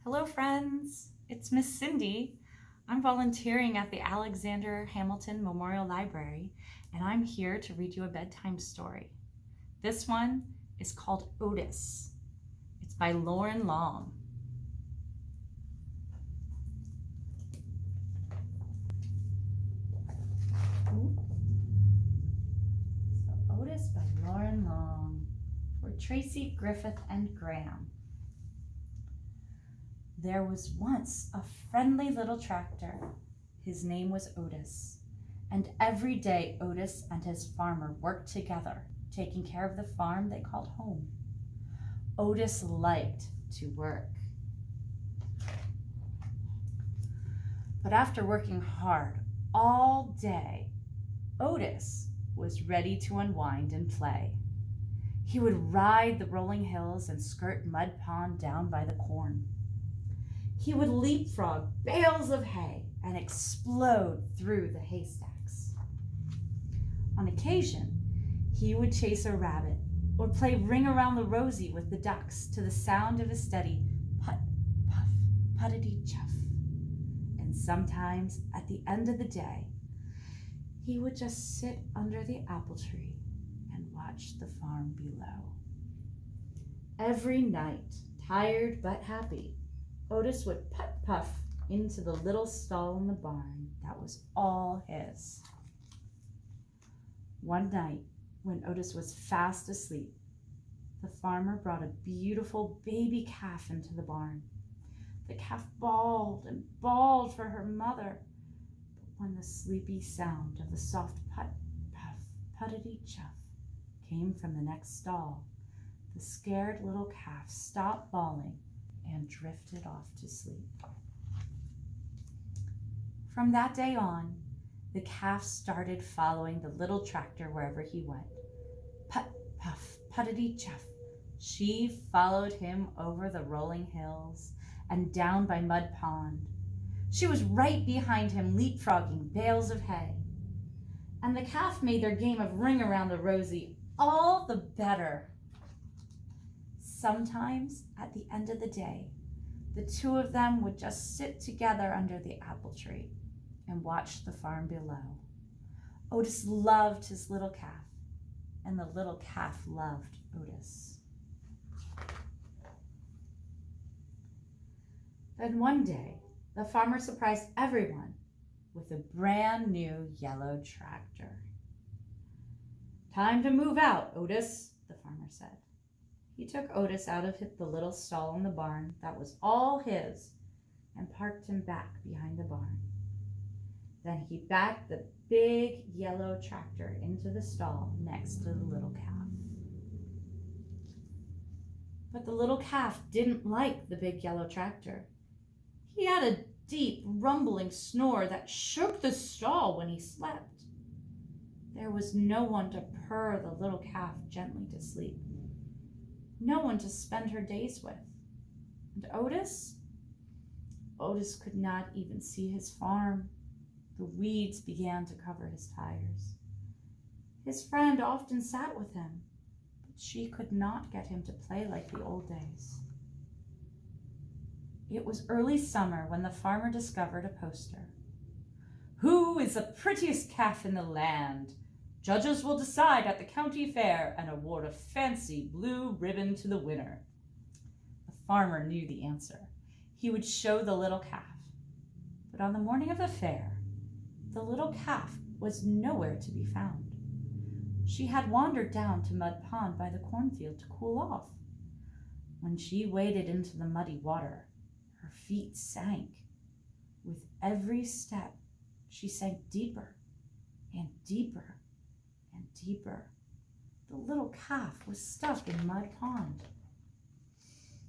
Hello, friends. It's Miss Cindy. I'm volunteering at the Alexander Hamilton Memorial Library, and I'm here to read you a bedtime story. This one is called Otis. It's by Lauren Long. So Otis by Lauren Long for Tracy, Griffith, and Graham. There was once a friendly little tractor. His name was Otis, and every day Otis and his farmer worked together, taking care of the farm they called home. Otis liked to work. But after working hard all day, Otis was ready to unwind and play. He would ride the rolling hills and skirt Mud Pond down by the corn. He would leapfrog bales of hay and explode through the haystacks. On occasion, he would chase a rabbit or play ring-around-the-rosy with the ducks to the sound of a steady put, puff, puttity chuff. And sometimes, at the end of the day, he would just sit under the apple tree and watch the farm below. Every night, tired but happy, Otis would puff into the little stall in the barn that was all his. One night, when Otis was fast asleep, the farmer brought a beautiful baby calf into the barn. The calf bawled and bawled for her mother, but when the sleepy sound of the soft put, puff, puttity chuff came from the next stall, the scared little calf stopped bawling and drifted off to sleep. From that day on, the calf started following the little tractor wherever he went. Put, puff, puttity chuff. She followed him over the rolling hills and down by Mud Pond. She was right behind him, leapfrogging bales of hay. And the calf made their game of ring-around-the-rosy all the better. Sometimes, at the end of the day, the two of them would just sit together under the apple tree and watch the farm below. Otis loved his little calf, and the little calf loved Otis. Then one day, the farmer surprised everyone with a brand new yellow tractor. "Time to move out, Otis," the farmer said. He took Otis out of the little stall in the barn that was all his and parked him back behind the barn. Then he backed the big yellow tractor into the stall next to the little calf. But the little calf didn't like the big yellow tractor. He had a deep, rumbling snore that shook the stall when he slept. There was no one to purr the little calf gently to sleep. No one to spend her days with. And Otis could not even see his farm. The weeds began to cover his tires. His friend often sat with him, but she could not get him to play like the old days. It was early summer when the farmer discovered a poster. "Who is the prettiest calf in the land? Judges will decide at the county fair and award a fancy blue ribbon to the winner." The farmer knew the answer. He would show the little calf. But on the morning of the fair, the little calf was nowhere to be found. She had wandered down to Mud Pond by the cornfield to cool off. When she waded into the muddy water, her feet sank. With every step, she sank deeper and deeper and deeper. The little calf was stuck in Mud Pond.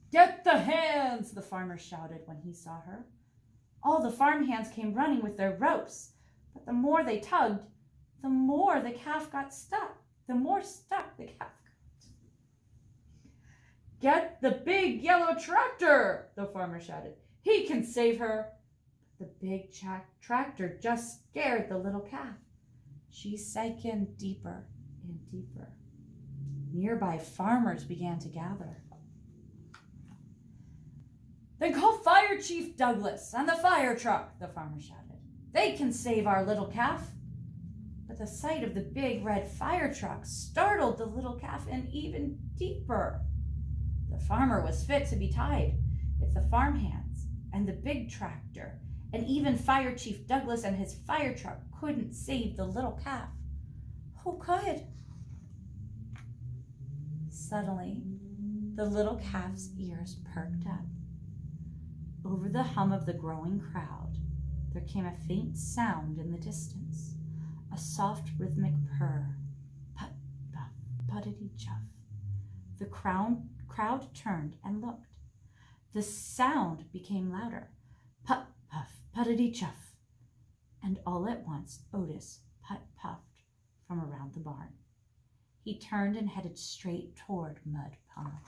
"Get the hands!" the farmer shouted when he saw her. All the farm hands came running with their ropes, but the more they tugged, the more the calf got stuck. The more stuck the calf got. "Get the big yellow tractor!" the farmer shouted. "He can save her." The big tractor just scared the little calf. She sank in deeper and deeper. Nearby farmers began to gather. "Then call Fire Chief Douglas and the fire truck," the farmer shouted. "They can save our little calf." But the sight of the big red fire truck startled the little calf in even deeper. The farmer was fit to be tied if the farmhands and the big tractor and even Fire Chief Douglas and his fire truck couldn't save the little calf. Who could? Suddenly, the little calf's ears perked up. Over the hum of the growing crowd, there came a faint sound in the distance, a soft rhythmic purr, put, puff, puttity chuff. The crowd turned and looked. The sound became louder, put, puff, puttity chuff, and all at once Otis puffed from around the barn. He turned and headed straight toward Mud Pond.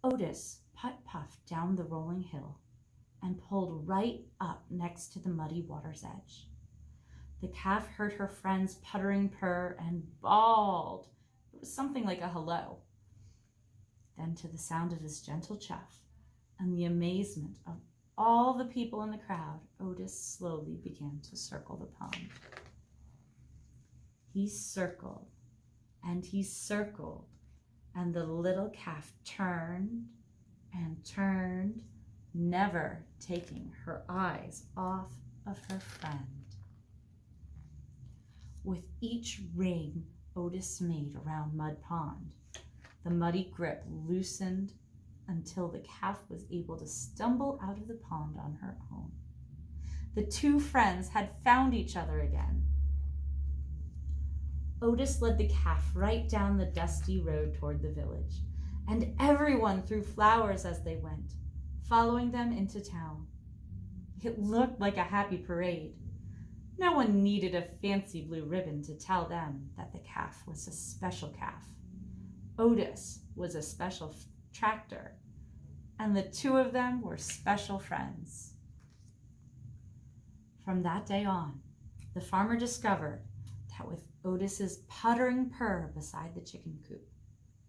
Otis puffed down the rolling hill and pulled right up next to the muddy water's edge. The calf heard her friend's puttering purr and bawled. It was something like a hello. Then, to the sound of his gentle chuff and the amazement of all the people in the crowd, Otis slowly began to circle the pond. He circled, and the little calf turned and turned, never taking her eyes off of her friend. With each ring Otis made around Mud Pond, the muddy grip loosened until the calf was able to stumble out of the pond on her own. The two friends had found each other again. Otis led the calf right down the dusty road toward the village, and everyone threw flowers as they went, following them into town. It looked like a happy parade. No one needed a fancy blue ribbon to tell them that the calf was a special calf. Otis was a special tractor, and the two of them were special friends. From that day on, the farmer discovered that with Otis's puttering purr beside the chicken coop,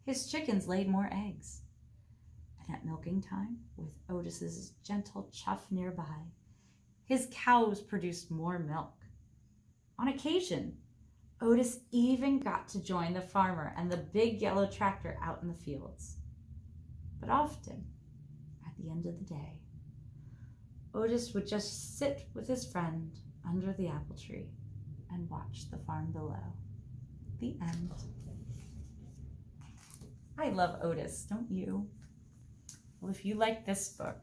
his chickens laid more eggs. And at milking time, with Otis's gentle chuff nearby, his cows produced more milk. On occasion, Otis even got to join the farmer and the big yellow tractor out in the fields. But often, at the end of the day, Otis would just sit with his friend under the apple tree and watch the farm below. The end. I love Otis, don't you? Well, if you like this book,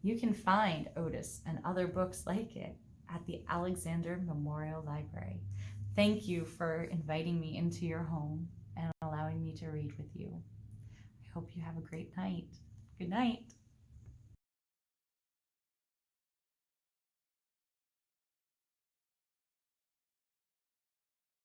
you can find Otis and other books like it at the Alexander Memorial Library. Thank you for inviting me into your home and allowing me to read with you. I hope you have a great night. Good night.